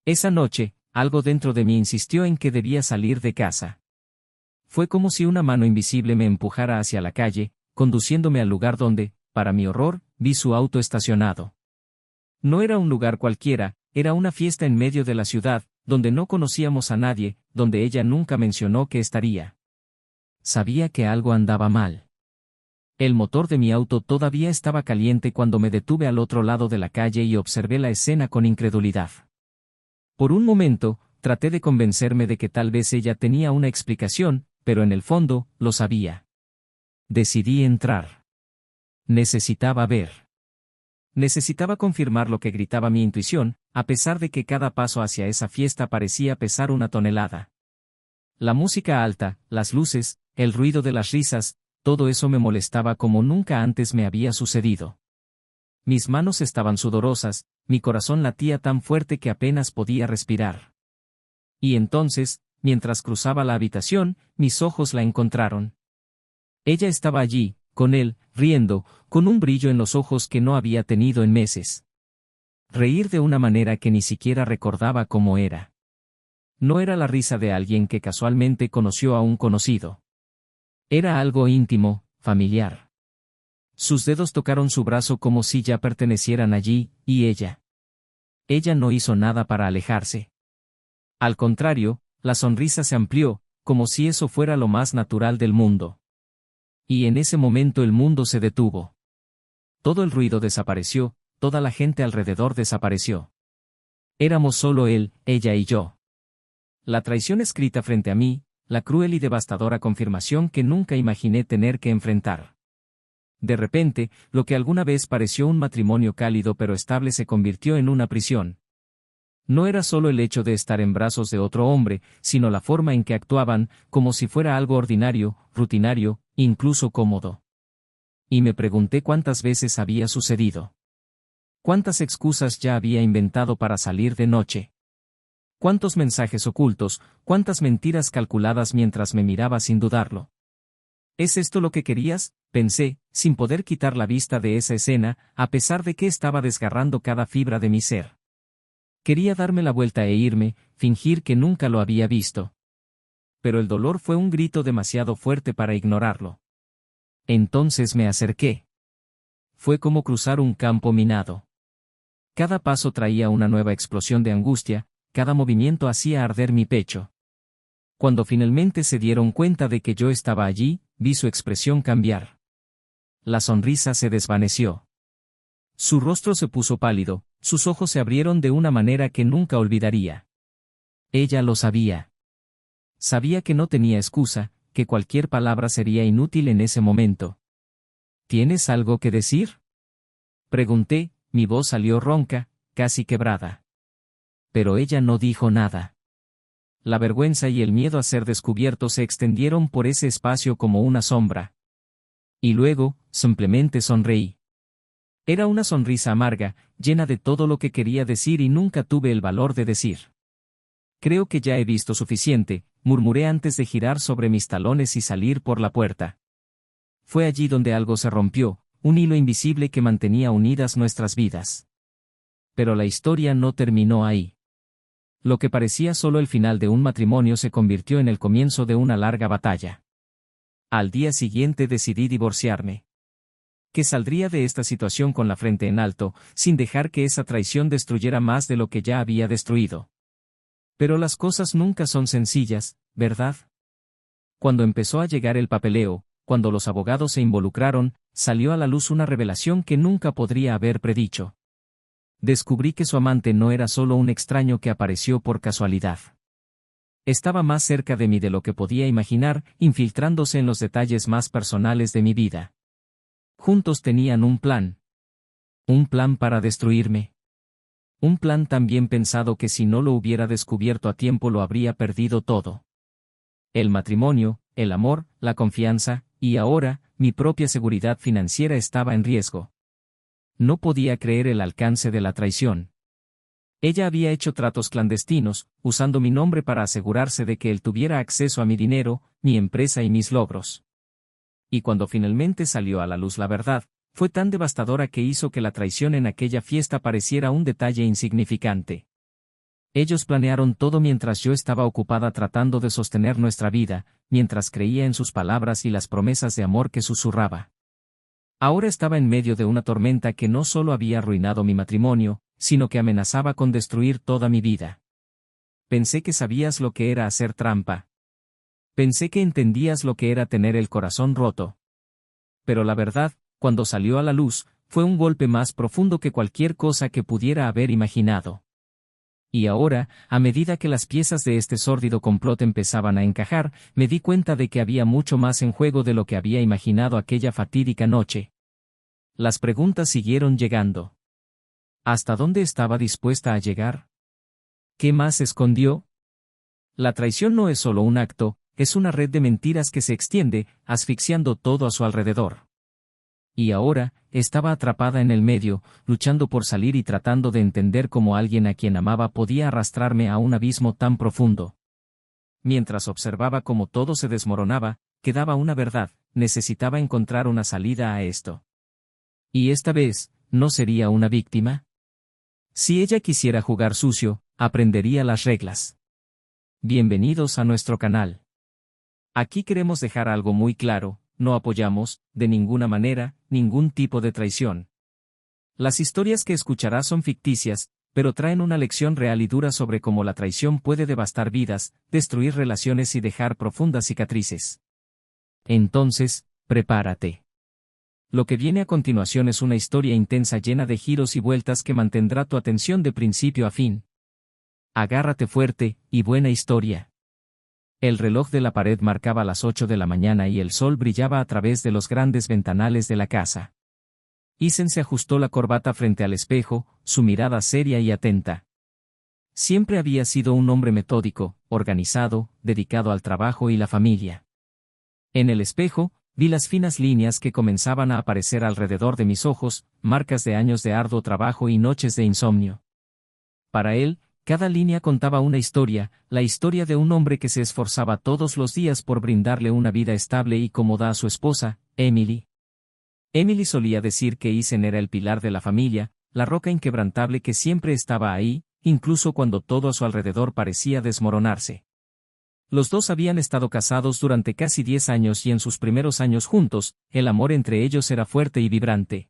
Esa noche, algo dentro de mí insistió en que debía salir de casa. Fue como si una mano invisible me empujara hacia la calle, conduciéndome al lugar donde, para mi horror, vi su auto estacionado. No era un lugar cualquiera, era una fiesta en medio de la ciudad, donde no conocíamos a nadie, donde ella nunca mencionó que estaría. Sabía que algo andaba mal. El motor de mi auto todavía estaba caliente cuando me detuve al otro lado de la calle y observé la escena con incredulidad. Por un momento, traté de convencerme de que tal vez ella tenía una explicación, pero en el fondo, lo sabía. Decidí entrar. Necesitaba ver. Necesitaba confirmar lo que gritaba mi intuición, a pesar de que cada paso hacia esa fiesta parecía pesar una tonelada. La música alta, las luces, el ruido de las risas, todo eso me molestaba como nunca antes me había sucedido. Mis manos estaban sudorosas, mi corazón latía tan fuerte que apenas podía respirar. Y entonces, mientras cruzaba la habitación, mis ojos la encontraron. Ella estaba allí, con él, riendo, con un brillo en los ojos que no había tenido en meses. Reír de una manera que ni siquiera recordaba cómo era. No era la risa de alguien que casualmente conoció a un conocido. Era algo íntimo, familiar. Sus dedos tocaron su brazo como si ya pertenecieran allí, y ella. Ella no hizo nada para alejarse. Al contrario, la sonrisa se amplió, como si eso fuera lo más natural del mundo. Y en ese momento el mundo se detuvo. Todo el ruido desapareció, toda la gente alrededor desapareció. Éramos solo él, ella y yo. La traición escrita frente a mí, la cruel y devastadora confirmación que nunca imaginé tener que enfrentar. De repente, lo que alguna vez pareció un matrimonio cálido pero estable se convirtió en una prisión. No era solo el hecho de estar en brazos de otro hombre, sino la forma en que actuaban, como si fuera algo ordinario, rutinario, incluso cómodo. Y me pregunté cuántas veces había sucedido. Cuántas excusas ya había inventado para salir de noche. Cuántos mensajes ocultos, cuántas mentiras calculadas mientras me miraba sin dudarlo. ¿Es esto lo que querías?, pensé, sin poder quitar la vista de esa escena, a pesar de que estaba desgarrando cada fibra de mi ser. Quería darme la vuelta e irme, fingir que nunca lo había visto. Pero el dolor fue un grito demasiado fuerte para ignorarlo. Entonces me acerqué. Fue como cruzar un campo minado. Cada paso traía una nueva explosión de angustia, cada movimiento hacía arder mi pecho. Cuando finalmente se dieron cuenta de que yo estaba allí, vi su expresión cambiar. La sonrisa se desvaneció. Su rostro se puso pálido, sus ojos se abrieron de una manera que nunca olvidaría. Ella lo sabía. Sabía que no tenía excusa, que cualquier palabra sería inútil en ese momento. ¿Tienes algo que decir?, pregunté, mi voz salió ronca, casi quebrada. Pero ella no dijo nada. La vergüenza y el miedo a ser descubierto se extendieron por ese espacio como una sombra. Y luego, simplemente sonreí. Era una sonrisa amarga, llena de todo lo que quería decir y nunca tuve el valor de decir. Creo que ya he visto suficiente, murmuré antes de girar sobre mis talones y salir por la puerta. Fue allí donde algo se rompió, un hilo invisible que mantenía unidas nuestras vidas. Pero la historia no terminó ahí. Lo que parecía solo el final de un matrimonio se convirtió en el comienzo de una larga batalla. Al día siguiente decidí divorciarme. Que saldría de esta situación con la frente en alto, sin dejar que esa traición destruyera más de lo que ya había destruido. Pero las cosas nunca son sencillas, ¿verdad? Cuando empezó a llegar el papeleo, cuando los abogados se involucraron, salió a la luz una revelación que nunca podría haber predicho. Descubrí que su amante no era solo un extraño que apareció por casualidad. Estaba más cerca de mí de lo que podía imaginar, infiltrándose en los detalles más personales de mi vida. Juntos tenían un plan. Un plan para destruirme. Un plan tan bien pensado que si no lo hubiera descubierto a tiempo lo habría perdido todo. El matrimonio, el amor, la confianza, y ahora, mi propia seguridad financiera estaba en riesgo. No podía creer el alcance de la traición. Ella había hecho tratos clandestinos, usando mi nombre para asegurarse de que él tuviera acceso a mi dinero, mi empresa y mis logros. Y cuando finalmente salió a la luz la verdad, fue tan devastadora que hizo que la traición en aquella fiesta pareciera un detalle insignificante. Ellos planearon todo mientras yo estaba ocupada tratando de sostener nuestra vida, mientras creía en sus palabras y las promesas de amor que susurraba. Ahora estaba en medio de una tormenta que no solo había arruinado mi matrimonio, sino que amenazaba con destruir toda mi vida. Pensé que sabías lo que era hacer trampa. Pensé que entendías lo que era tener el corazón roto. Pero la verdad, cuando salió a la luz, fue un golpe más profundo que cualquier cosa que pudiera haber imaginado. Y ahora, a medida que las piezas de este sórdido complot empezaban a encajar, me di cuenta de que había mucho más en juego de lo que había imaginado aquella fatídica noche. Las preguntas siguieron llegando. ¿Hasta dónde estaba dispuesta a llegar? ¿Qué más escondió? La traición no es solo un acto, es una red de mentiras que se extiende, asfixiando todo a su alrededor. Y ahora, estaba atrapada en el medio, luchando por salir y tratando de entender cómo alguien a quien amaba podía arrastrarme a un abismo tan profundo. Mientras observaba cómo todo se desmoronaba, quedaba una verdad: necesitaba encontrar una salida a esto. ¿Y esta vez, no sería una víctima? Si ella quisiera jugar sucio, aprendería las reglas. Bienvenidos a nuestro canal. Aquí queremos dejar algo muy claro: no apoyamos, de ninguna manera, ningún tipo de traición. Las historias que escucharás son ficticias, pero traen una lección real y dura sobre cómo la traición puede devastar vidas, destruir relaciones y dejar profundas cicatrices. Entonces, prepárate. Lo que viene a continuación es una historia intensa llena de giros y vueltas que mantendrá tu atención de principio a fin. Agárrate fuerte, y buena historia. El reloj de la pared marcaba las 8 de la mañana y el sol brillaba a través de los grandes ventanales de la casa. Isen se ajustó la corbata frente al espejo, su mirada seria y atenta. Siempre había sido un hombre metódico, organizado, dedicado al trabajo y la familia. En el espejo, vi las finas líneas que comenzaban a aparecer alrededor de mis ojos, marcas de años de arduo trabajo y noches de insomnio. Para él, cada línea contaba una historia, la historia de un hombre que se esforzaba todos los días por brindarle una vida estable y cómoda a su esposa, Emily. Emily solía decir que Isen era el pilar de la familia, la roca inquebrantable que siempre estaba ahí, incluso cuando todo a su alrededor parecía desmoronarse. Los dos habían estado casados durante casi 10 años y en sus primeros años juntos, el amor entre ellos era fuerte y vibrante.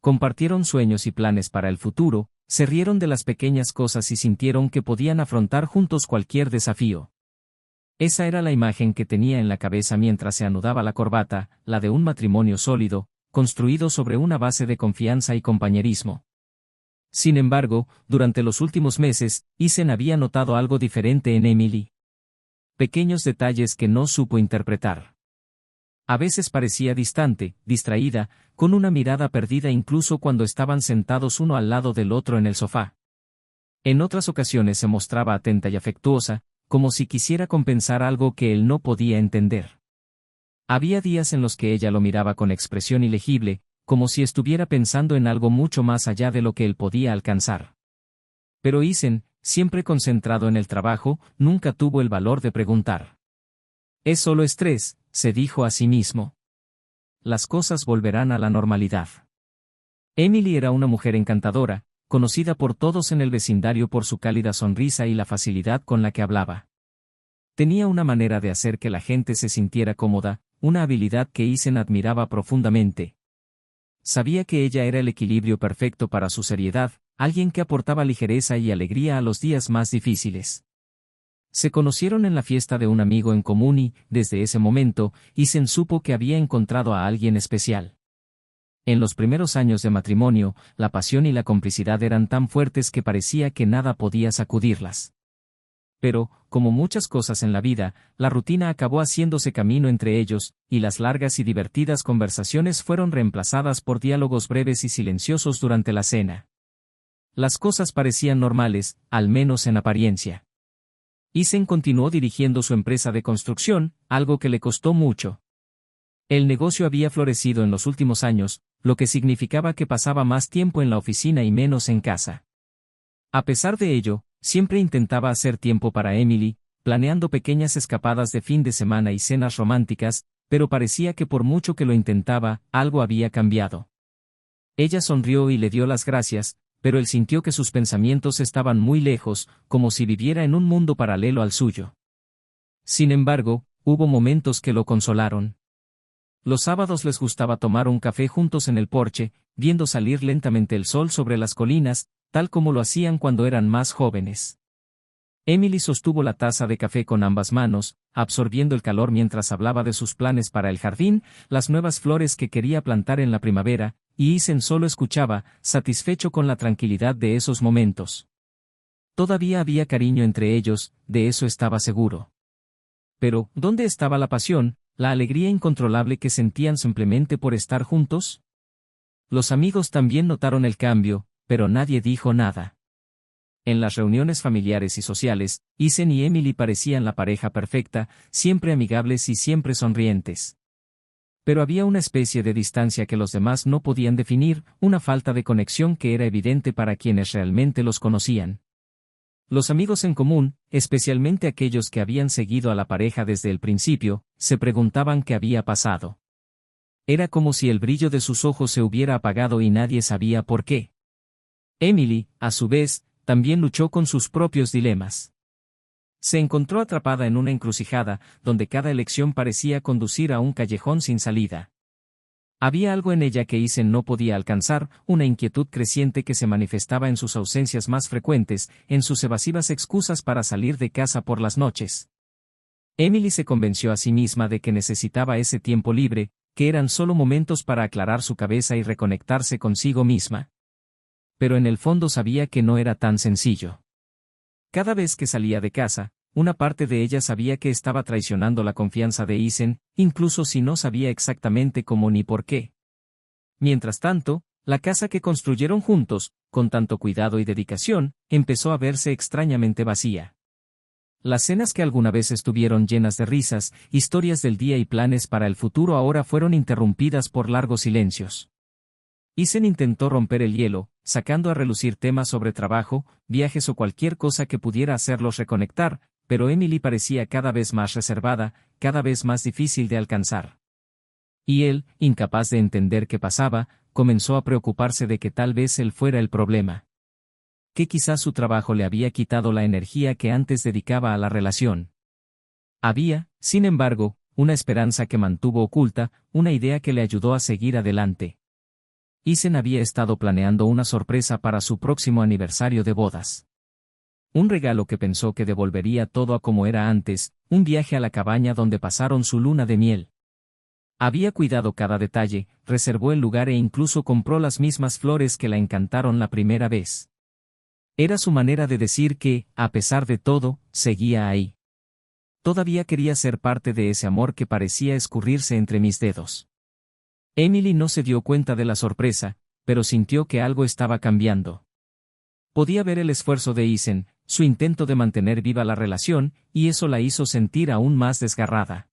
Compartieron sueños y planes para el futuro, se rieron de las pequeñas cosas y sintieron que podían afrontar juntos cualquier desafío. Esa era la imagen que tenía en la cabeza mientras se anudaba la corbata, la de un matrimonio sólido, construido sobre una base de confianza y compañerismo. Sin embargo, durante los últimos meses, Isen había notado algo diferente en Emily. Pequeños detalles que no supo interpretar. A veces parecía distante, distraída, con una mirada perdida incluso cuando estaban sentados uno al lado del otro en el sofá. En otras ocasiones se mostraba atenta y afectuosa, como si quisiera compensar algo que él no podía entender. Había días en los que ella lo miraba con expresión ilegible, como si estuviera pensando en algo mucho más allá de lo que él podía alcanzar. Pero Isen, siempre concentrado en el trabajo, nunca tuvo el valor de preguntar. «Es solo estrés», se dijo a sí mismo. «Las cosas volverán a la normalidad». Emily era una mujer encantadora, conocida por todos en el vecindario por su cálida sonrisa y la facilidad con la que hablaba. Tenía una manera de hacer que la gente se sintiera cómoda, una habilidad que Isen admiraba profundamente. Sabía que ella era el equilibrio perfecto para su seriedad, alguien que aportaba ligereza y alegría a los días más difíciles. Se conocieron en la fiesta de un amigo en común y, desde ese momento, Isen supo que había encontrado a alguien especial. En los primeros años de matrimonio, la pasión y la complicidad eran tan fuertes que parecía que nada podía sacudirlas. Pero, como muchas cosas en la vida, la rutina acabó haciéndose camino entre ellos, y las largas y divertidas conversaciones fueron reemplazadas por diálogos breves y silenciosos durante la cena. Las cosas parecían normales, al menos en apariencia. Isen continuó dirigiendo su empresa de construcción, algo que le costó mucho. El negocio había florecido en los últimos años, lo que significaba que pasaba más tiempo en la oficina y menos en casa. A pesar de ello, siempre intentaba hacer tiempo para Emily, planeando pequeñas escapadas de fin de semana y cenas románticas, pero parecía que por mucho que lo intentaba, algo había cambiado. Ella sonrió y le dio las gracias, pero él sintió que sus pensamientos estaban muy lejos, como si viviera en un mundo paralelo al suyo. Sin embargo, hubo momentos que lo consolaron. Los sábados les gustaba tomar un café juntos en el porche, viendo salir lentamente el sol sobre las colinas, tal como lo hacían cuando eran más jóvenes. Emily sostuvo la taza de café con ambas manos, absorbiendo el calor mientras hablaba de sus planes para el jardín, las nuevas flores que quería plantar en la primavera, y Isen solo escuchaba, satisfecho con la tranquilidad de esos momentos. Todavía había cariño entre ellos, de eso estaba seguro. Pero, ¿dónde estaba la pasión, la alegría incontrolable que sentían simplemente por estar juntos? Los amigos también notaron el cambio, pero nadie dijo nada. En las reuniones familiares y sociales, Isen y Emily parecían la pareja perfecta, siempre amigables y siempre sonrientes. Pero había una especie de distancia que los demás no podían definir, una falta de conexión que era evidente para quienes realmente los conocían. Los amigos en común, especialmente aquellos que habían seguido a la pareja desde el principio, se preguntaban qué había pasado. Era como si el brillo de sus ojos se hubiera apagado y nadie sabía por qué. Emily, a su vez, también luchó con sus propios dilemas. Se encontró atrapada en una encrucijada, donde cada elección parecía conducir a un callejón sin salida. Había algo en ella que Isen no podía alcanzar, una inquietud creciente que se manifestaba en sus ausencias más frecuentes, en sus evasivas excusas para salir de casa por las noches. Emily se convenció a sí misma de que necesitaba ese tiempo libre, que eran solo momentos para aclarar su cabeza y reconectarse consigo misma. Pero en el fondo sabía que no era tan sencillo. Cada vez que salía de casa, una parte de ella sabía que estaba traicionando la confianza de Isen, incluso si no sabía exactamente cómo ni por qué. Mientras tanto, la casa que construyeron juntos, con tanto cuidado y dedicación, empezó a verse extrañamente vacía. Las cenas que alguna vez estuvieron llenas de risas, historias del día y planes para el futuro ahora fueron interrumpidas por largos silencios. Isen intentó romper el hielo, sacando a relucir temas sobre trabajo, viajes o cualquier cosa que pudiera hacerlos reconectar, pero Emily parecía cada vez más reservada, cada vez más difícil de alcanzar. Y él, incapaz de entender qué pasaba, comenzó a preocuparse de que tal vez él fuera el problema. Que quizás su trabajo le había quitado la energía que antes dedicaba a la relación. Había, sin embargo, una esperanza que mantuvo oculta, una idea que le ayudó a seguir adelante. Isen había estado planeando una sorpresa para su próximo aniversario de bodas. Un regalo que pensó que devolvería todo a como era antes, un viaje a la cabaña donde pasaron su luna de miel. Había cuidado cada detalle, reservó el lugar e incluso compró las mismas flores que la encantaron la primera vez. Era su manera de decir que, a pesar de todo, seguía ahí. Todavía quería ser parte de ese amor que parecía escurrirse entre mis dedos. Emily no se dio cuenta de la sorpresa, pero sintió que algo estaba cambiando. Podía ver el esfuerzo de Isen, su intento de mantener viva la relación, y eso la hizo sentir aún más desgarrada.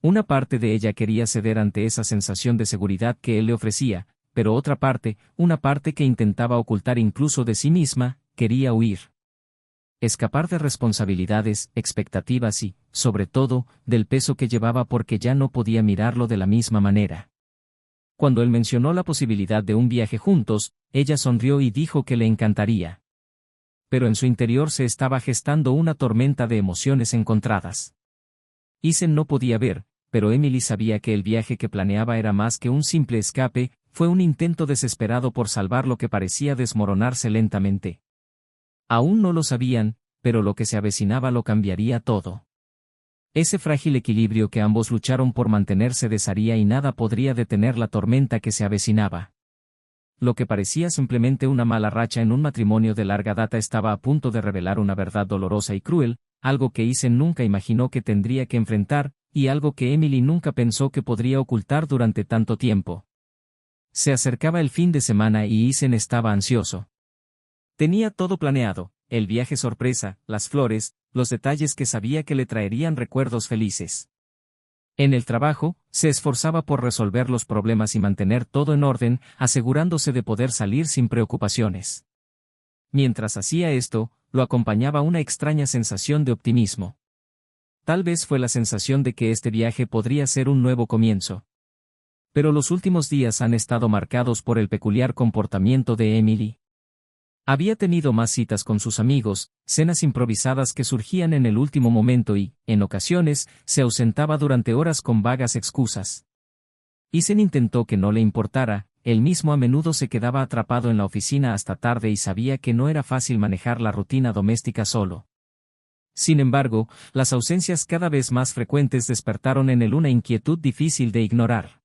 Una parte de ella quería ceder ante esa sensación de seguridad que él le ofrecía, pero otra parte, una parte que intentaba ocultar incluso de sí misma, quería huir. Escapar de responsabilidades, expectativas y, sobre todo, del peso que llevaba porque ya no podía mirarlo de la misma manera. Cuando él mencionó la posibilidad de un viaje juntos, ella sonrió y dijo que le encantaría. Pero en su interior se estaba gestando una tormenta de emociones encontradas. Isen no podía ver, pero Emily sabía que el viaje que planeaba era más que un simple escape, fue un intento desesperado por salvar lo que parecía desmoronarse lentamente. Aún no lo sabían, pero lo que se avecinaba lo cambiaría todo. Ese frágil equilibrio que ambos lucharon por mantener se desharía y nada podría detener la tormenta que se avecinaba. Lo que parecía simplemente una mala racha en un matrimonio de larga data estaba a punto de revelar una verdad dolorosa y cruel, algo que Isen nunca imaginó que tendría que enfrentar, y algo que Emily nunca pensó que podría ocultar durante tanto tiempo. Se acercaba el fin de semana y Isen estaba ansioso. Tenía todo planeado, el viaje sorpresa, las flores, los detalles que sabía que le traerían recuerdos felices. En el trabajo, se esforzaba por resolver los problemas y mantener todo en orden, asegurándose de poder salir sin preocupaciones. Mientras hacía esto, lo acompañaba una extraña sensación de optimismo. Tal vez fue la sensación de que este viaje podría ser un nuevo comienzo. Pero los últimos días han estado marcados por el peculiar comportamiento de Emily. Había tenido más citas con sus amigos, cenas improvisadas que surgían en el último momento y, en ocasiones, se ausentaba durante horas con vagas excusas. Isen intentó que no le importara, él mismo a menudo se quedaba atrapado en la oficina hasta tarde y sabía que no era fácil manejar la rutina doméstica solo. Sin embargo, las ausencias cada vez más frecuentes despertaron en él una inquietud difícil de ignorar.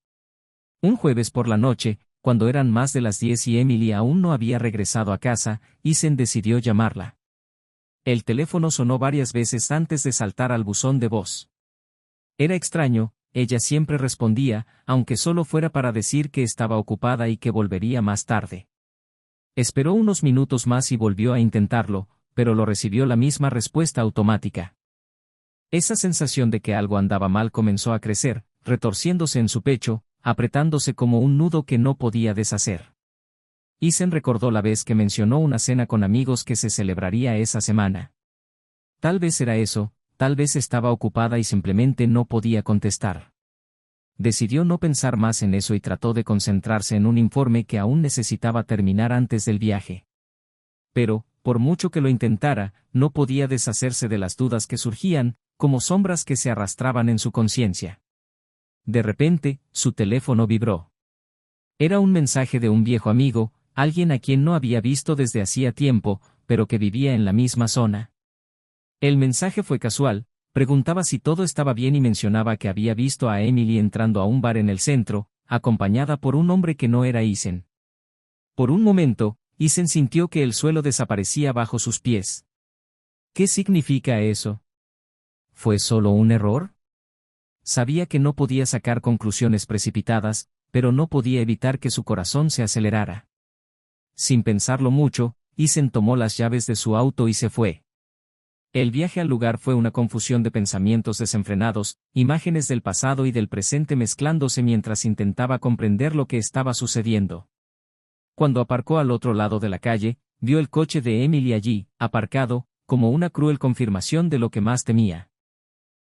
Un jueves por la noche, cuando eran más de las 10 y Emily aún no había regresado a casa, Isen decidió llamarla. El teléfono sonó varias veces antes de saltar al buzón de voz. Era extraño, ella siempre respondía, aunque solo fuera para decir que estaba ocupada y que volvería más tarde. Esperó unos minutos más y volvió a intentarlo, pero lo recibió la misma respuesta automática. Esa sensación de que algo andaba mal comenzó a crecer, retorciéndose en su pecho, apretándose como un nudo que no podía deshacer. Isen recordó la vez que mencionó una cena con amigos que se celebraría esa semana. Tal vez era eso, tal vez estaba ocupada y simplemente no podía contestar. Decidió no pensar más en eso y trató de concentrarse en un informe que aún necesitaba terminar antes del viaje. Pero, por mucho que lo intentara, no podía deshacerse de las dudas que surgían, como sombras que se arrastraban en su conciencia. De repente, su teléfono vibró. Era un mensaje de un viejo amigo, alguien a quien no había visto desde hacía tiempo, pero que vivía en la misma zona. El mensaje fue casual, preguntaba si todo estaba bien y mencionaba que había visto a Emily entrando a un bar en el centro, acompañada por un hombre que no era Isen. Por un momento, Isen sintió que el suelo desaparecía bajo sus pies. ¿Qué significa eso? ¿Fue solo un error? Sabía que no podía sacar conclusiones precipitadas, pero no podía evitar que su corazón se acelerara. Sin pensarlo mucho, Isen tomó las llaves de su auto y se fue. El viaje al lugar fue una confusión de pensamientos desenfrenados, imágenes del pasado y del presente mezclándose mientras intentaba comprender lo que estaba sucediendo. Cuando aparcó al otro lado de la calle, vio el coche de Emily allí, aparcado, como una cruel confirmación de lo que más temía.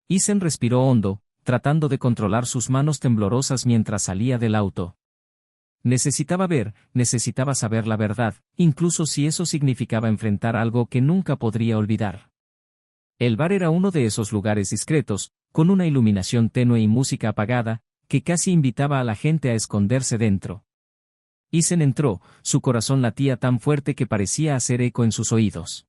Isen respiró hondo, tratando de controlar sus manos temblorosas mientras salía del auto. Necesitaba saber la verdad, incluso si eso significaba enfrentar algo que nunca podría olvidar. El bar era uno de esos lugares discretos, con una iluminación tenue y música apagada, que casi invitaba a la gente a esconderse dentro. Isen entró, su corazón latía tan fuerte que parecía hacer eco en sus oídos.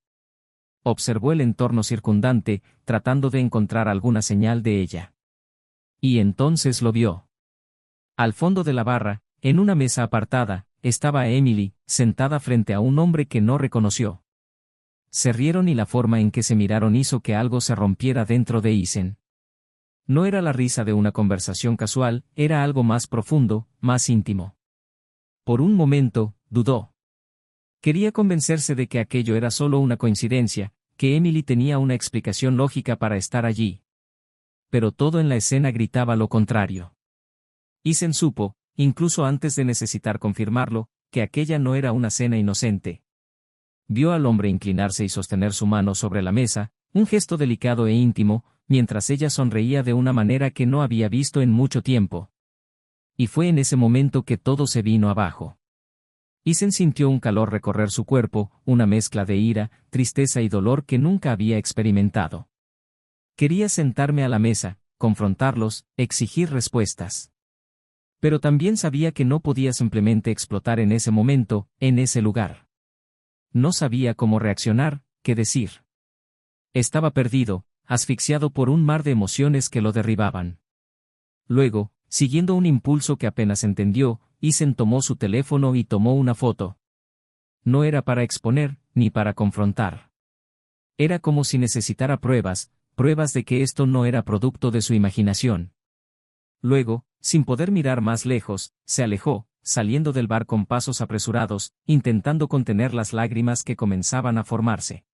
Observó el entorno circundante, tratando de encontrar alguna señal de ella. Y entonces lo vio. Al fondo de la barra, en una mesa apartada, estaba Emily, sentada frente a un hombre que no reconoció. Se rieron y la forma en que se miraron hizo que algo se rompiera dentro de Isen. No era la risa de una conversación casual, era algo más profundo, más íntimo. Por un momento, dudó. Quería convencerse de que aquello era solo una coincidencia, que Emily tenía una explicación lógica para estar allí. Pero todo en la escena gritaba lo contrario. Isen supo, incluso antes de necesitar confirmarlo, que aquella no era una cena inocente. Vio al hombre inclinarse y sostener su mano sobre la mesa, un gesto delicado e íntimo, mientras ella sonreía de una manera que no había visto en mucho tiempo. Y fue en ese momento que todo se vino abajo. Isen sintió un calor recorrer su cuerpo, una mezcla de ira, tristeza y dolor que nunca había experimentado. Quería sentarme a la mesa, confrontarlos, exigir respuestas. Pero también sabía que no podía simplemente explotar en ese momento, en ese lugar. No sabía cómo reaccionar, qué decir. Estaba perdido, asfixiado por un mar de emociones que lo derribaban. Luego, siguiendo un impulso que apenas entendió, Isen tomó su teléfono y tomó una foto. No era para exponer, ni para confrontar. Era como si necesitara pruebas de que esto no era producto de su imaginación. Luego, sin poder mirar más lejos, se alejó, saliendo del bar con pasos apresurados, intentando contener las lágrimas que comenzaban a formarse.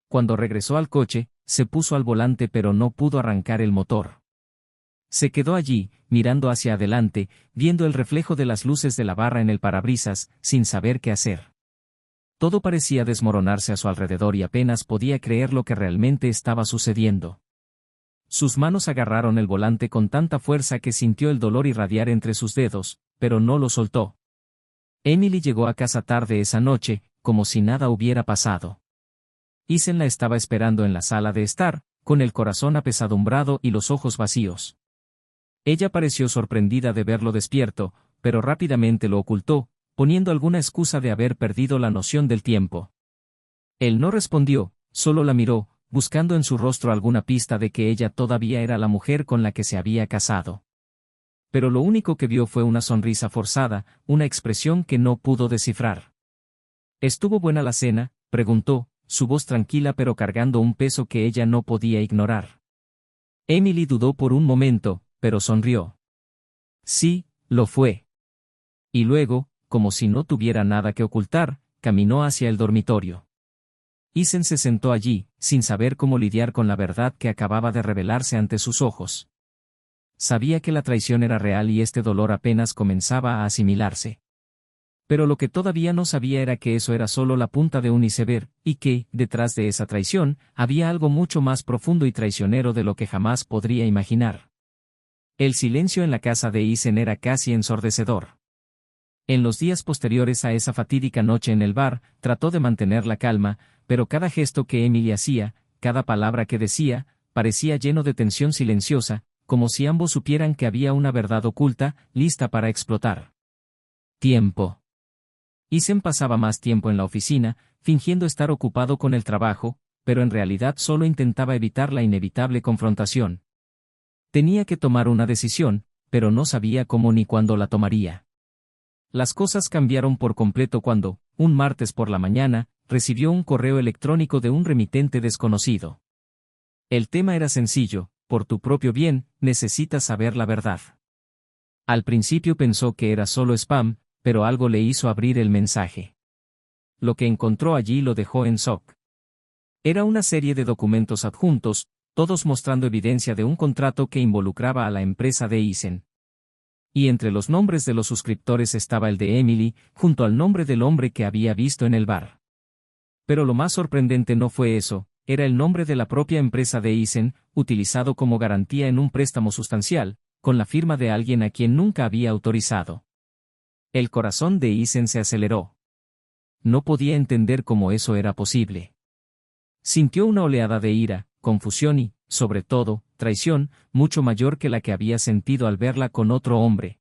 Cuando regresó al coche, se puso al volante pero no pudo arrancar el motor. Se quedó allí, mirando hacia adelante, viendo el reflejo de las luces de la barra en el parabrisas, sin saber qué hacer. Todo parecía desmoronarse a su alrededor y apenas podía creer lo que realmente estaba sucediendo. Sus manos agarraron el volante con tanta fuerza que sintió el dolor irradiar entre sus dedos, pero no lo soltó. Emily llegó a casa tarde esa noche, como si nada hubiera pasado. Isen la estaba esperando en la sala de estar, con el corazón apesadumbrado y los ojos vacíos. Ella pareció sorprendida de verlo despierto, pero rápidamente lo ocultó, poniendo alguna excusa de haber perdido la noción del tiempo. Él no respondió, solo la miró, buscando en su rostro alguna pista de que ella todavía era la mujer con la que se había casado. Pero lo único que vio fue una sonrisa forzada, una expresión que no pudo descifrar. ¿Estuvo buena la cena?, preguntó, su voz tranquila pero cargando un peso que ella no podía ignorar. Emily dudó por un momento, pero sonrió. Sí, lo fue. Y luego, como si no tuviera nada que ocultar, caminó hacia el dormitorio. Isen se sentó allí, sin saber cómo lidiar con la verdad que acababa de revelarse ante sus ojos. Sabía que la traición era real y este dolor apenas comenzaba a asimilarse. Pero lo que todavía no sabía era que eso era solo la punta de un iceberg, y que, detrás de esa traición, había algo mucho más profundo y traicionero de lo que jamás podría imaginar. El silencio en la casa de Isen era casi ensordecedor. En los días posteriores a esa fatídica noche en el bar, trató de mantener la calma, pero cada gesto que Emily hacía, cada palabra que decía, parecía lleno de tensión silenciosa, como si ambos supieran que había una verdad oculta, lista para explotar. Tiempo. Isen pasaba más tiempo en la oficina, fingiendo estar ocupado con el trabajo, pero en realidad solo intentaba evitar la inevitable confrontación. Tenía que tomar una decisión, pero no sabía cómo ni cuándo la tomaría. Las cosas cambiaron por completo cuando, un martes por la mañana, recibió un correo electrónico de un remitente desconocido. El tema era sencillo: por tu propio bien, necesitas saber la verdad. Al principio pensó que era solo spam, pero algo le hizo abrir el mensaje. Lo que encontró allí lo dejó en shock. Era una serie de documentos adjuntos, todos mostrando evidencia de un contrato que involucraba a la empresa de Isen. Y entre los nombres de los suscriptores estaba el de Emily, junto al nombre del hombre que había visto en el bar. Pero lo más sorprendente no fue eso, era el nombre de la propia empresa de Isen, utilizado como garantía en un préstamo sustancial, con la firma de alguien a quien nunca había autorizado. El corazón de Isen se aceleró. No podía entender cómo eso era posible. Sintió una oleada de ira, confusión y, sobre todo, traición, mucho mayor que la que había sentido al verla con otro hombre.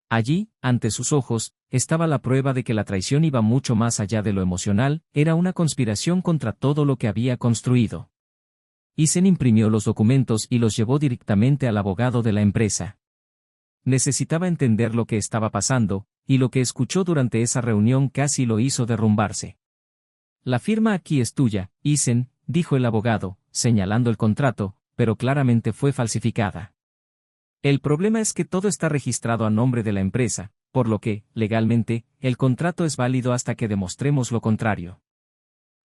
Allí, ante sus ojos, estaba la prueba de que la traición iba mucho más allá de lo emocional, era una conspiración contra todo lo que había construido. Isen imprimió los documentos y los llevó directamente al abogado de la empresa. Necesitaba entender lo que estaba pasando, y lo que escuchó durante esa reunión casi lo hizo derrumbarse. La firma aquí es tuya, Isen, dijo el abogado, señalando el contrato, pero claramente fue falsificada. El problema es que todo está registrado a nombre de la empresa, por lo que, legalmente, el contrato es válido hasta que demostremos lo contrario.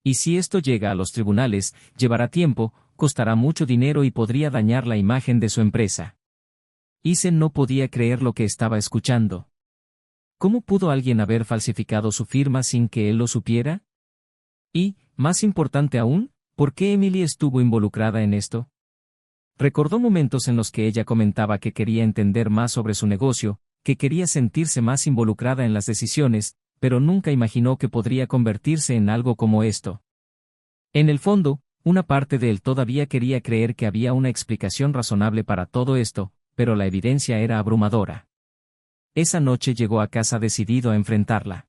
Y si esto llega a los tribunales, llevará tiempo, costará mucho dinero y podría dañar la imagen de su empresa. Isen no podía creer lo que estaba escuchando. ¿Cómo pudo alguien haber falsificado su firma sin que él lo supiera? Y, más importante aún, ¿por qué Emily estuvo involucrada en esto? Recordó momentos en los que ella comentaba que quería entender más sobre su negocio, que quería sentirse más involucrada en las decisiones, pero nunca imaginó que podría convertirse en algo como esto. En el fondo, una parte de él todavía quería creer que había una explicación razonable para todo esto, pero la evidencia era abrumadora. Esa noche llegó a casa decidido a enfrentarla.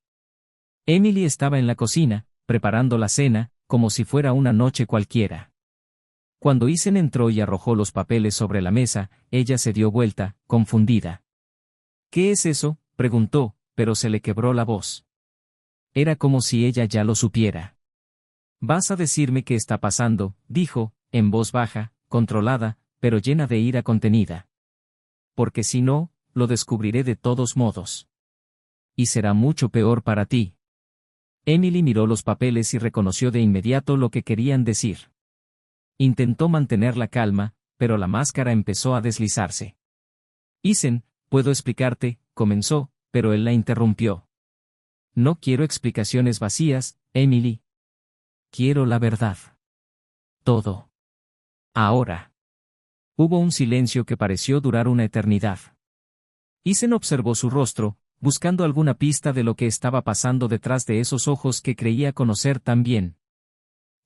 Emily estaba en la cocina, preparando la cena, como si fuera una noche cualquiera. Cuando Isen entró y arrojó los papeles sobre la mesa, ella se dio vuelta, confundida. ¿Qué es eso?, preguntó, pero se le quebró la voz. Era como si ella ya lo supiera. «Vas a decirme qué está pasando», dijo, en voz baja, controlada, pero llena de ira contenida. «Porque si no, lo descubriré de todos modos. Y será mucho peor para ti». Emily miró los papeles y reconoció de inmediato lo que querían decir. Intentó mantener la calma, pero la máscara empezó a deslizarse. «Isen, puedo explicarte», comenzó, pero él la interrumpió. «No quiero explicaciones vacías, Emily. Quiero la verdad. Todo. Ahora». Hubo un silencio que pareció durar una eternidad. Isen observó su rostro, buscando alguna pista de lo que estaba pasando detrás de esos ojos que creía conocer tan bien.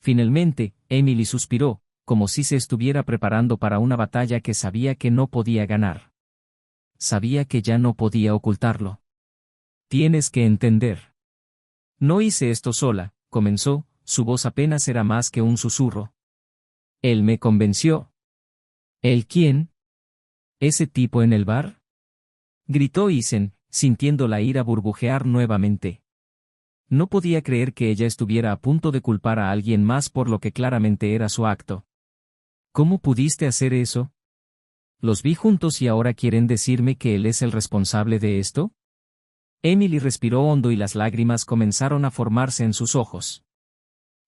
Finalmente, Emily suspiró, como si se estuviera preparando para una batalla que sabía que no podía ganar. Sabía que ya no podía ocultarlo. Tienes que entender. No hice esto sola, comenzó, su voz apenas era más que un susurro. Él me convenció. ¿El quién? ¿Ese tipo en el bar? Gritó Isen, sintiendo la ira burbujear nuevamente. No podía creer que ella estuviera a punto de culpar a alguien más por lo que claramente era su acto. ¿Cómo pudiste hacer eso? ¿Los vi juntos y ahora quieren decirme que él es el responsable de esto? Emily respiró hondo y las lágrimas comenzaron a formarse en sus ojos.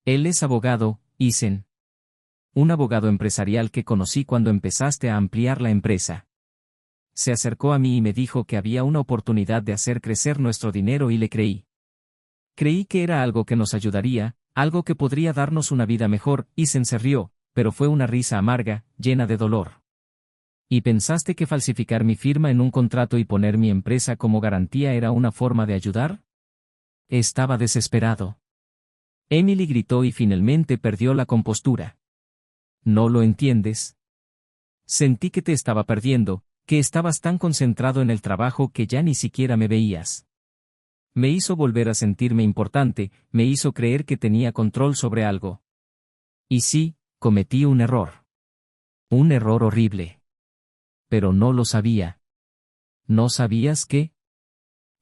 Él es abogado, Isen. Un abogado empresarial que conocí cuando empezaste a ampliar la empresa. Se acercó a mí y me dijo que había una oportunidad de hacer crecer nuestro dinero y le creí. Creí que era algo que nos ayudaría, algo que podría darnos una vida mejor, Isen se rió, pero fue una risa amarga, llena de dolor. ¿Y pensaste que falsificar mi firma en un contrato y poner mi empresa como garantía era una forma de ayudar? Estaba desesperado. Emily gritó y finalmente perdió la compostura. ¿No lo entiendes? Sentí que te estaba perdiendo, que estabas tan concentrado en el trabajo que ya ni siquiera me veías. Me hizo volver a sentirme importante, me hizo creer que tenía control sobre algo. Y sí, cometí un error. Un error horrible. Pero no lo sabía. ¿No sabías qué?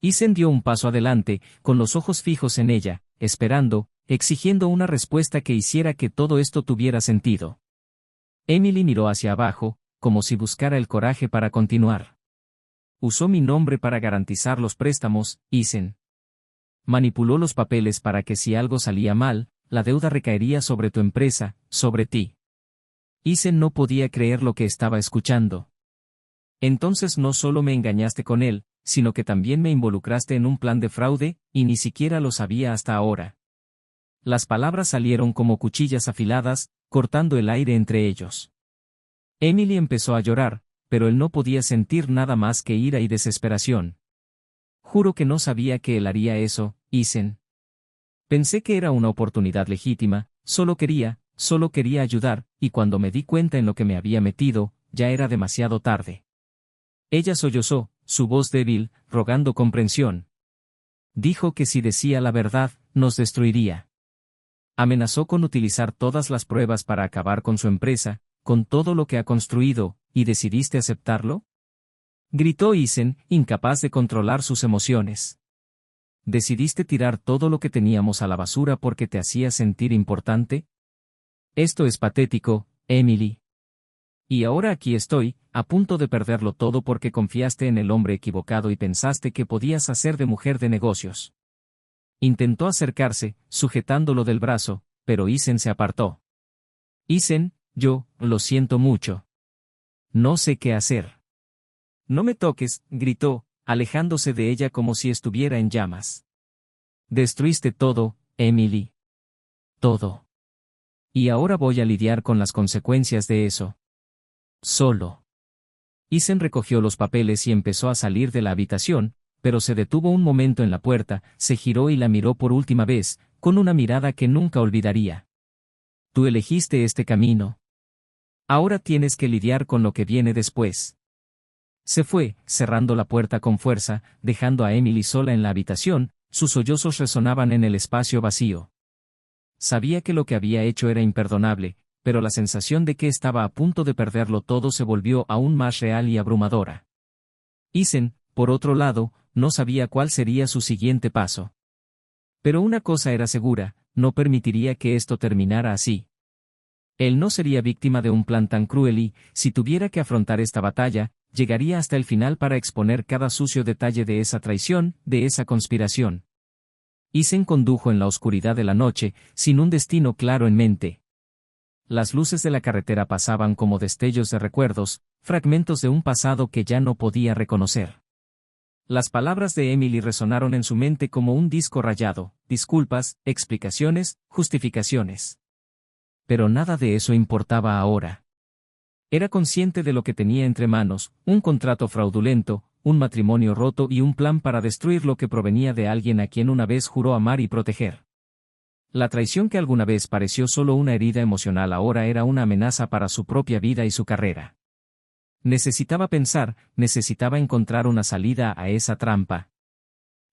Isen dio un paso adelante, con los ojos fijos en ella, esperando, exigiendo una respuesta que hiciera que todo esto tuviera sentido. Emily miró hacia abajo, como si buscara el coraje para continuar. Usó mi nombre para garantizar los préstamos, Isen. Manipuló los papeles para que si algo salía mal, la deuda recaería sobre tu empresa, sobre ti. Isen no podía creer lo que estaba escuchando. Entonces no solo me engañaste con él, sino que también me involucraste en un plan de fraude, y ni siquiera lo sabía hasta ahora. Las palabras salieron como cuchillas afiladas, cortando el aire entre ellos. Emily empezó a llorar, pero él no podía sentir nada más que ira y desesperación. Juro que no sabía que él haría eso, Isen. Pensé que era una oportunidad legítima, solo quería ayudar, y cuando me di cuenta en lo que me había metido, ya era demasiado tarde. Ella sollozó, su voz débil, rogando comprensión. Dijo que si decía la verdad, nos destruiría. Amenazó con utilizar todas las pruebas para acabar con su empresa, con todo lo que ha construido, ¿y decidiste aceptarlo? Gritó Isen, incapaz de controlar sus emociones. ¿Decidiste tirar todo lo que teníamos a la basura porque te hacía sentir importante? Esto es patético, Emily. Y ahora aquí estoy, a punto de perderlo todo porque confiaste en el hombre equivocado y pensaste que podías hacer de mujer de negocios. Intentó acercarse, sujetándolo del brazo, pero Isen se apartó. Isen, yo, lo siento mucho. No sé qué hacer. No me toques, gritó, alejándose de ella como si estuviera en llamas. Destruiste todo, Emily. Todo. Y ahora voy a lidiar con las consecuencias de eso. Solo. Isen recogió los papeles y empezó a salir de la habitación, pero se detuvo un momento en la puerta, se giró y la miró por última vez, con una mirada que nunca olvidaría. Tú elegiste este camino. Ahora tienes que lidiar con lo que viene después. Se fue, cerrando la puerta con fuerza, dejando a Emily sola en la habitación, sus sollozos resonaban en el espacio vacío. Sabía que lo que había hecho era imperdonable, pero la sensación de que estaba a punto de perderlo todo se volvió aún más real y abrumadora. Isen, por otro lado, no sabía cuál sería su siguiente paso. Pero una cosa era segura, no permitiría que esto terminara así. Él no sería víctima de un plan tan cruel y, si tuviera que afrontar esta batalla, llegaría hasta el final para exponer cada sucio detalle de esa traición, de esa conspiración. Isen condujo en la oscuridad de la noche, sin un destino claro en mente. Las luces de la carretera pasaban como destellos de recuerdos, fragmentos de un pasado que ya no podía reconocer. Las palabras de Emily resonaron en su mente como un disco rayado, disculpas, explicaciones, justificaciones. Pero nada de eso importaba ahora. Era consciente de lo que tenía entre manos, un contrato fraudulento, un matrimonio roto y un plan para destruir lo que provenía de alguien a quien una vez juró amar y proteger. La traición que alguna vez pareció solo una herida emocional ahora era una amenaza para su propia vida y su carrera. Necesitaba pensar, necesitaba encontrar una salida a esa trampa.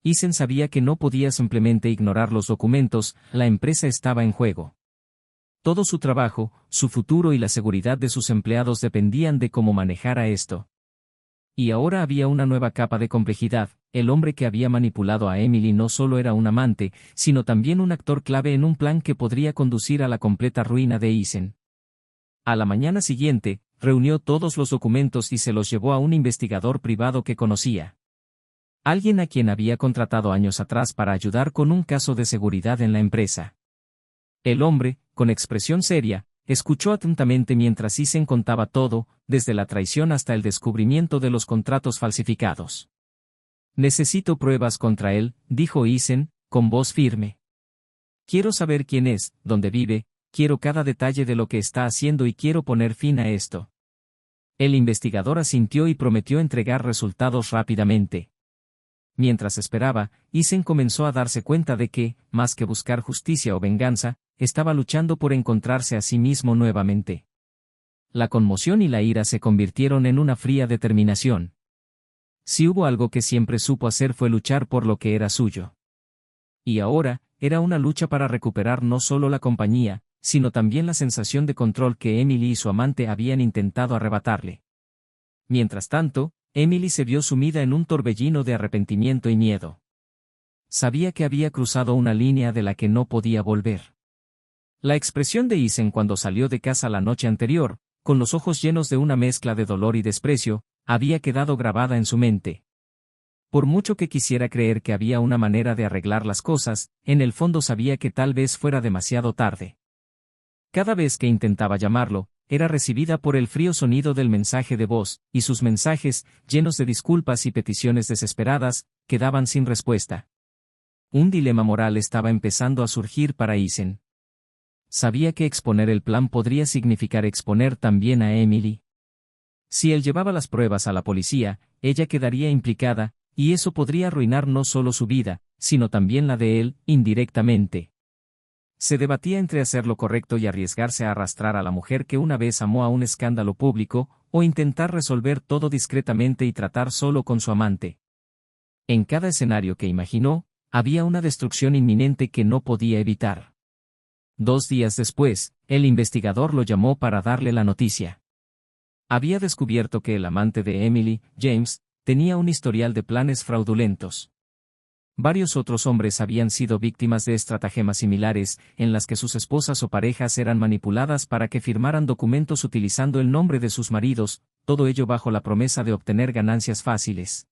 Eason sabía que no podía simplemente ignorar los documentos, la empresa estaba en juego. Todo su trabajo, su futuro y la seguridad de sus empleados dependían de cómo manejara esto. Y ahora había una nueva capa de complejidad. El hombre que había manipulado a Emily no solo era un amante, sino también un actor clave en un plan que podría conducir a la completa ruina de Eason. A la mañana siguiente, reunió todos los documentos y se los llevó a un investigador privado que conocía. Alguien a quien había contratado años atrás para ayudar con un caso de seguridad en la empresa. El hombre, con expresión seria, escuchó atentamente mientras Eason contaba todo, desde la traición hasta el descubrimiento de los contratos falsificados. Necesito pruebas contra él, dijo Eason, con voz firme. Quiero saber quién es, dónde vive, quiero cada detalle de lo que está haciendo y quiero poner fin a esto. El investigador asintió y prometió entregar resultados rápidamente. Mientras esperaba, Eason comenzó a darse cuenta de que, más que buscar justicia o venganza, estaba luchando por encontrarse a sí mismo nuevamente. La conmoción y la ira se convirtieron en una fría determinación. Si hubo algo que siempre supo hacer fue luchar por lo que era suyo. Y ahora, era una lucha para recuperar no solo la compañía, sino también la sensación de control que Emily y su amante habían intentado arrebatarle. Mientras tanto, Emily se vio sumida en un torbellino de arrepentimiento y miedo. Sabía que había cruzado una línea de la que no podía volver. La expresión de Eason cuando salió de casa la noche anterior, con los ojos llenos de una mezcla de dolor y desprecio, había quedado grabada en su mente. Por mucho que quisiera creer que había una manera de arreglar las cosas, en el fondo sabía que tal vez fuera demasiado tarde. Cada vez que intentaba llamarlo, era recibida por el frío sonido del mensaje de voz, y sus mensajes, llenos de disculpas y peticiones desesperadas, quedaban sin respuesta. Un dilema moral estaba empezando a surgir para Eason. Sabía que exponer el plan podría significar exponer también a Emily. Si él llevaba las pruebas a la policía, ella quedaría implicada, y eso podría arruinar no solo su vida, sino también la de él, indirectamente. Se debatía entre hacer lo correcto y arriesgarse a arrastrar a la mujer que una vez amó a un escándalo público, o intentar resolver todo discretamente y tratar solo con su amante. En cada escenario que imaginó, había una destrucción inminente que no podía evitar. 2 días después, el investigador lo llamó para darle la noticia. Había descubierto que el amante de Emily, James, tenía un historial de planes fraudulentos. Varios otros hombres habían sido víctimas de estratagemas similares, en las que sus esposas o parejas eran manipuladas para que firmaran documentos utilizando el nombre de sus maridos, todo ello bajo la promesa de obtener ganancias fáciles.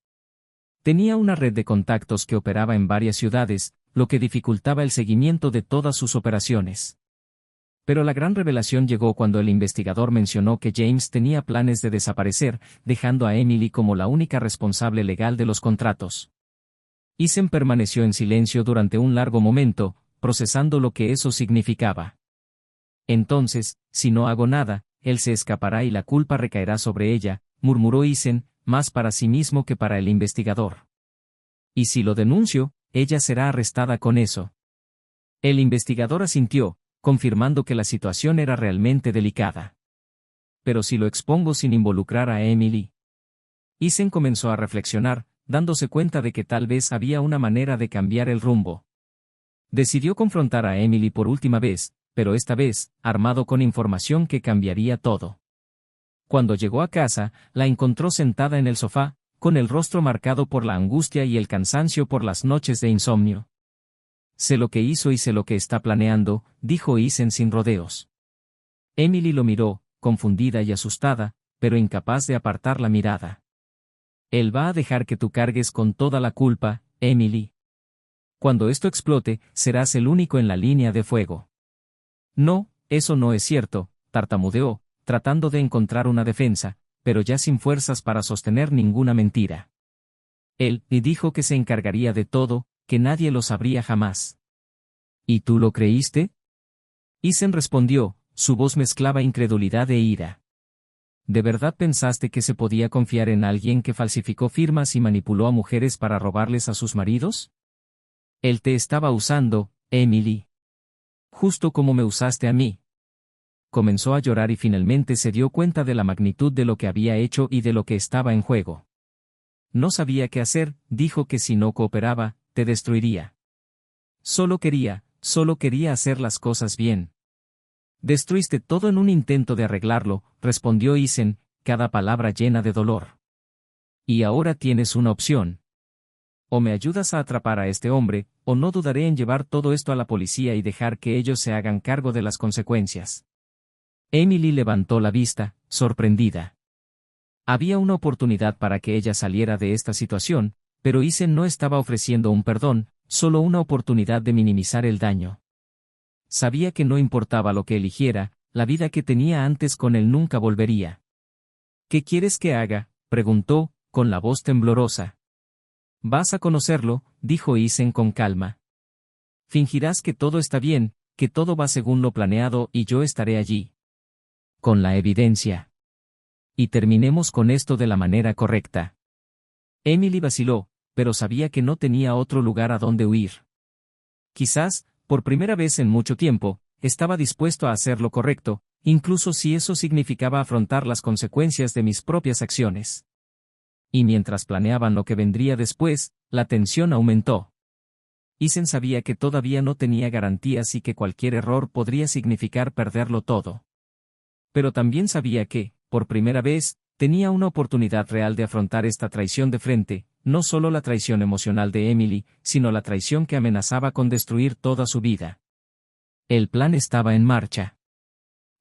Tenía una red de contactos que operaba en varias ciudades, lo que dificultaba el seguimiento de todas sus operaciones. Pero la gran revelación llegó cuando el investigador mencionó que James tenía planes de desaparecer, dejando a Emily como la única responsable legal de los contratos. Eason permaneció en silencio durante un largo momento, procesando lo que eso significaba. Entonces, si no hago nada, él se escapará y la culpa recaerá sobre ella, murmuró Eason, más para sí mismo que para el investigador. Y si lo denuncio, ella será arrestada con eso. El investigador asintió, confirmando que la situación era realmente delicada. Pero si lo expongo sin involucrar a Emily. Eason comenzó a reflexionar, dándose cuenta de que tal vez había una manera de cambiar el rumbo. Decidió confrontar a Emily por última vez, pero esta vez, armado con información que cambiaría todo. Cuando llegó a casa, la encontró sentada en el sofá, con el rostro marcado por la angustia y el cansancio por las noches de insomnio. Sé lo que hizo y sé lo que está planeando, dijo Eason sin rodeos. Emily lo miró, confundida y asustada, pero incapaz de apartar la mirada. Él va a dejar que tú cargues con toda la culpa, Emily. Cuando esto explote, serás el único en la línea de fuego. No, eso no es cierto, tartamudeó, tratando de encontrar una defensa, pero ya sin fuerzas para sostener ninguna mentira. Él dijo que se encargaría de todo, que nadie lo sabría jamás. ¿Y tú lo creíste? Eason respondió, su voz mezclaba incredulidad e ira. ¿De verdad pensaste que se podía confiar en alguien que falsificó firmas y manipuló a mujeres para robarles a sus maridos? Él te estaba usando, Emily. Justo como me usaste a mí. Comenzó a llorar y finalmente se dio cuenta de la magnitud de lo que había hecho y de lo que estaba en juego. No sabía qué hacer, dijo que si no cooperaba, te destruiría. Solo quería hacer las cosas bien. Destruiste todo en un intento de arreglarlo, respondió Isen, cada palabra llena de dolor. Y ahora tienes una opción. O me ayudas a atrapar a este hombre, o no dudaré en llevar todo esto a la policía y dejar que ellos se hagan cargo de las consecuencias. Emily levantó la vista, sorprendida. Había una oportunidad para que ella saliera de esta situación, pero Isen no estaba ofreciendo un perdón, solo una oportunidad de minimizar el daño. Sabía que no importaba lo que eligiera, la vida que tenía antes con él nunca volvería. ¿Qué quieres que haga?, preguntó, con la voz temblorosa. Vas a conocerlo, dijo Isen con calma. Fingirás que todo está bien, que todo va según lo planeado y yo estaré allí. Con la evidencia. Y terminemos con esto de la manera correcta. Emily vaciló, pero sabía que no tenía otro lugar a donde huir. Quizás, por primera vez en mucho tiempo, estaba dispuesto a hacer lo correcto, incluso si eso significaba afrontar las consecuencias de mis propias acciones. Y mientras planeaban lo que vendría después, la tensión aumentó. Isen sabía que todavía no tenía garantías y que cualquier error podría significar perderlo todo. Pero también sabía que, por primera vez, tenía una oportunidad real de afrontar esta traición de frente, no solo la traición emocional de Emily, sino la traición que amenazaba con destruir toda su vida. El plan estaba en marcha.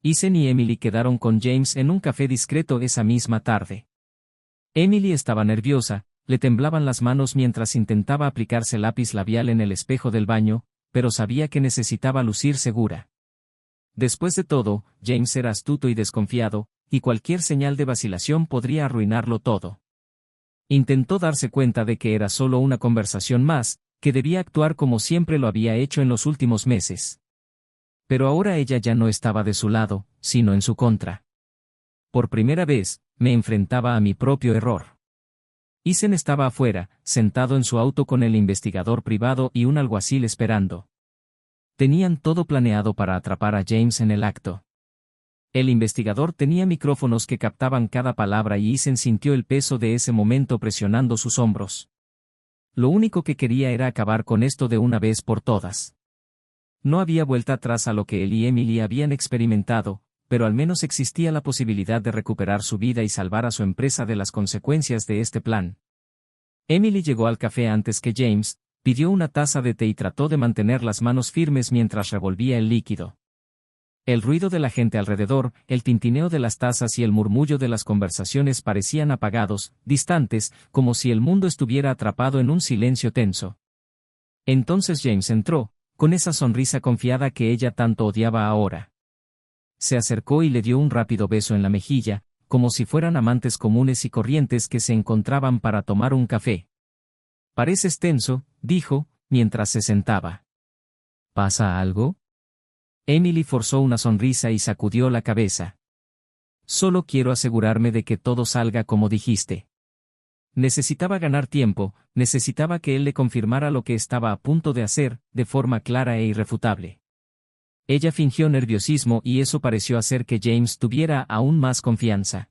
Isen y Emily quedaron con James en un café discreto esa misma tarde. Emily estaba nerviosa, le temblaban las manos mientras intentaba aplicarse lápiz labial en el espejo del baño, pero sabía que necesitaba lucir segura. Después de todo, James era astuto y desconfiado, y cualquier señal de vacilación podría arruinarlo todo. Intentó darse cuenta de que era solo una conversación más, que debía actuar como siempre lo había hecho en los últimos meses. Pero ahora ella ya no estaba de su lado, sino en su contra. Por primera vez, me enfrentaba a mi propio error. Isen estaba afuera, sentado en su auto con el investigador privado y un alguacil esperando. Tenían todo planeado para atrapar a James en el acto. El investigador tenía micrófonos que captaban cada palabra y Isen sintió el peso de ese momento presionando sus hombros. Lo único que quería era acabar con esto de una vez por todas. No había vuelta atrás a lo que él y Emily habían experimentado, pero al menos existía la posibilidad de recuperar su vida y salvar a su empresa de las consecuencias de este plan. Emily llegó al café antes que James, pidió una taza de té y trató de mantener las manos firmes mientras revolvía el líquido. El ruido de la gente alrededor, el tintineo de las tazas y el murmullo de las conversaciones parecían apagados, distantes, como si el mundo estuviera atrapado en un silencio tenso. Entonces James entró, con esa sonrisa confiada que ella tanto odiaba ahora. Se acercó y le dio un rápido beso en la mejilla, como si fueran amantes comunes y corrientes que se encontraban para tomar un café. «Pareces tenso», dijo, mientras se sentaba. «¿Pasa algo?» Emily forzó una sonrisa y sacudió la cabeza. «Solo quiero asegurarme de que todo salga como dijiste». Necesitaba ganar tiempo, necesitaba que él le confirmara lo que estaba a punto de hacer, de forma clara e irrefutable. Ella fingió nerviosismo y eso pareció hacer que James tuviera aún más confianza.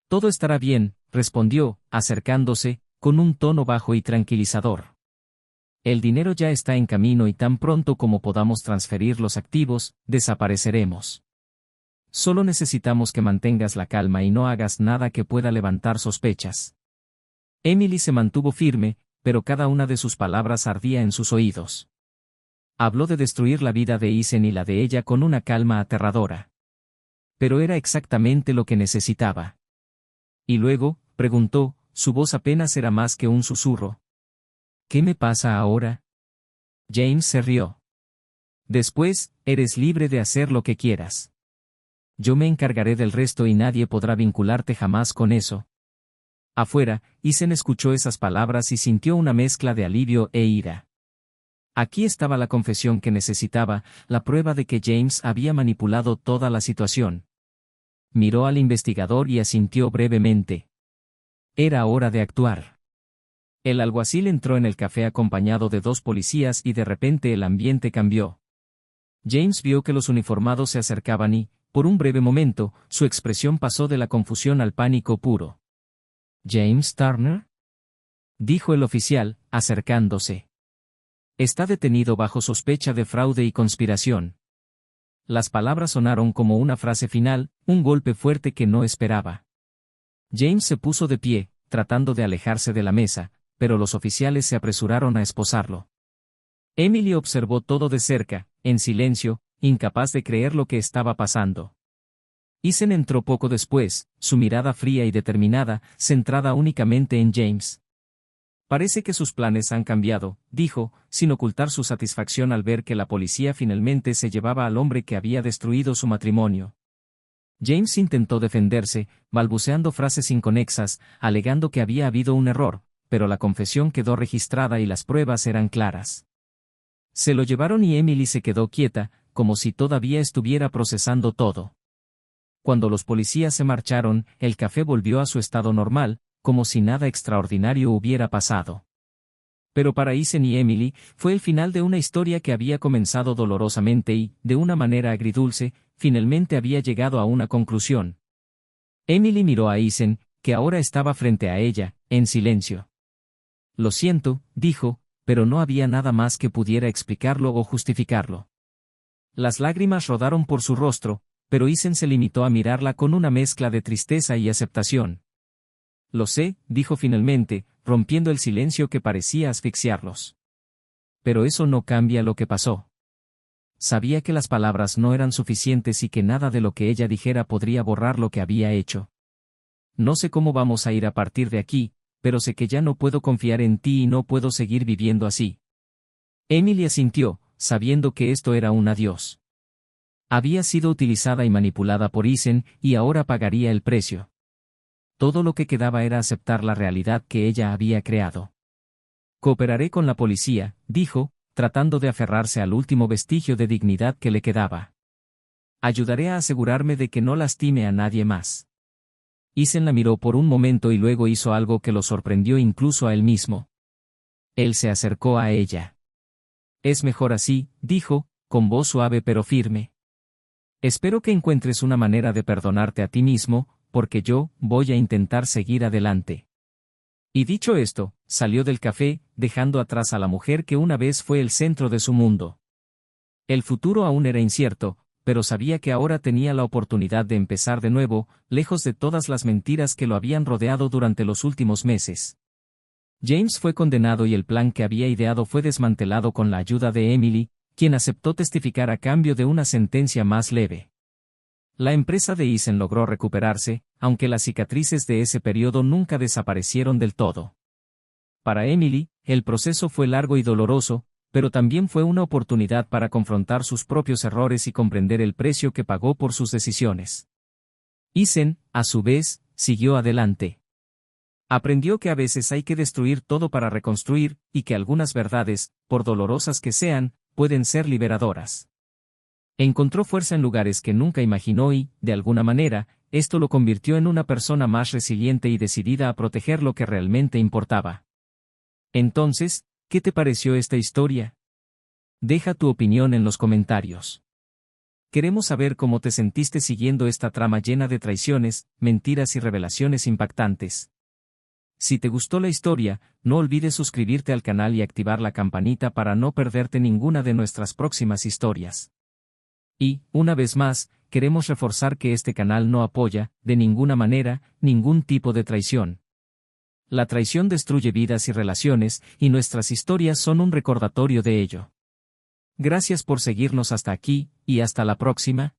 «Todo estará bien», respondió, acercándose, con un tono bajo y tranquilizador. «El dinero ya está en camino y tan pronto como podamos transferir los activos, desapareceremos. Solo necesitamos que mantengas la calma y no hagas nada que pueda levantar sospechas». Emily se mantuvo firme, pero cada una de sus palabras ardía en sus oídos. Habló de destruir la vida de Isen y la de ella con una calma aterradora. Pero era exactamente lo que necesitaba. Y luego, preguntó, su voz apenas era más que un susurro. «¿Qué me pasa ahora?» James se rió. «Después, eres libre de hacer lo que quieras. Yo me encargaré del resto y nadie podrá vincularte jamás con eso». Afuera, Isen escuchó esas palabras y sintió una mezcla de alivio e ira. Aquí estaba la confesión que necesitaba, la prueba de que James había manipulado toda la situación. miró al investigador y asintió brevemente. Era hora de actuar. El alguacil entró en el café acompañado de 2 policías y de repente el ambiente cambió. James vio que los uniformados se acercaban y, por un breve momento, su expresión pasó de la confusión al pánico puro. «¿James Turner?», dijo el oficial, acercándose. «Está detenido bajo sospecha de fraude y conspiración». Las palabras sonaron como una frase final, un golpe fuerte que no esperaba. James se puso de pie, tratando de alejarse de la mesa, pero los oficiales se apresuraron a esposarlo. Emily observó todo de cerca, en silencio, incapaz de creer lo que estaba pasando. Ethan entró poco después, su mirada fría y determinada, centrada únicamente en James. «Parece que sus planes han cambiado», dijo, sin ocultar su satisfacción al ver que la policía finalmente se llevaba al hombre que había destruido su matrimonio. James intentó defenderse, balbuceando frases inconexas, alegando que había habido un error, pero la confesión quedó registrada y las pruebas eran claras. Se lo llevaron y Emily se quedó quieta, como si todavía estuviera procesando todo. Cuando los policías se marcharon, el café volvió a su estado normal, como si nada extraordinario hubiera pasado. Pero para Ethan y Emily, fue el final de una historia que había comenzado dolorosamente y, de una manera agridulce, finalmente había llegado a una conclusión. Emily miró a Ethan, que ahora estaba frente a ella, en silencio. «Lo siento», dijo, pero no había nada más que pudiera explicarlo o justificarlo. Las lágrimas rodaron por su rostro, pero Ethan se limitó a mirarla con una mezcla de tristeza y aceptación. «Lo sé», dijo finalmente, rompiendo el silencio que parecía asfixiarlos. «Pero eso no cambia lo que pasó». Sabía que las palabras no eran suficientes y que nada de lo que ella dijera podría borrar lo que había hecho. «No sé cómo vamos a ir a partir de aquí, pero sé que ya no puedo confiar en ti y no puedo seguir viviendo así». Emily asintió, sabiendo que esto era un adiós. Había sido utilizada y manipulada por Ethan y ahora pagaría el precio. Todo lo que quedaba era aceptar la realidad que ella había creado. «Cooperaré con la policía», dijo, tratando de aferrarse al último vestigio de dignidad que le quedaba. «Ayudaré a asegurarme de que no lastime a nadie más». Ethan la miró por un momento y luego hizo algo que lo sorprendió incluso a él mismo. Él se acercó a ella. «Es mejor así», dijo, con voz suave pero firme. «Espero que encuentres una manera de perdonarte a ti mismo, porque yo voy a intentar seguir adelante». Y dicho esto, salió del café, dejando atrás a la mujer que una vez fue el centro de su mundo. El futuro aún era incierto, pero sabía que ahora tenía la oportunidad de empezar de nuevo, lejos de todas las mentiras que lo habían rodeado durante los últimos meses. James fue condenado y el plan que había ideado fue desmantelado con la ayuda de Emily, quien aceptó testificar a cambio de una sentencia más leve. La empresa de Ethan logró recuperarse, aunque las cicatrices de ese periodo nunca desaparecieron del todo. Para Emily, el proceso fue largo y doloroso, pero también fue una oportunidad para confrontar sus propios errores y comprender el precio que pagó por sus decisiones. Ethan, a su vez, siguió adelante. Aprendió que a veces hay que destruir todo para reconstruir, y que algunas verdades, por dolorosas que sean, pueden ser liberadoras. Encontró fuerza en lugares que nunca imaginó y, de alguna manera, esto lo convirtió en una persona más resiliente y decidida a proteger lo que realmente importaba. Entonces, ¿qué te pareció esta historia? Deja tu opinión en los comentarios. Queremos saber cómo te sentiste siguiendo esta trama llena de traiciones, mentiras y revelaciones impactantes. Si te gustó la historia, no olvides suscribirte al canal y activar la campanita para no perderte ninguna de nuestras próximas historias. Y, una vez más, queremos reforzar que este canal no apoya, de ninguna manera, ningún tipo de traición. La traición destruye vidas y relaciones, y nuestras historias son un recordatorio de ello. Gracias por seguirnos hasta aquí, y hasta la próxima.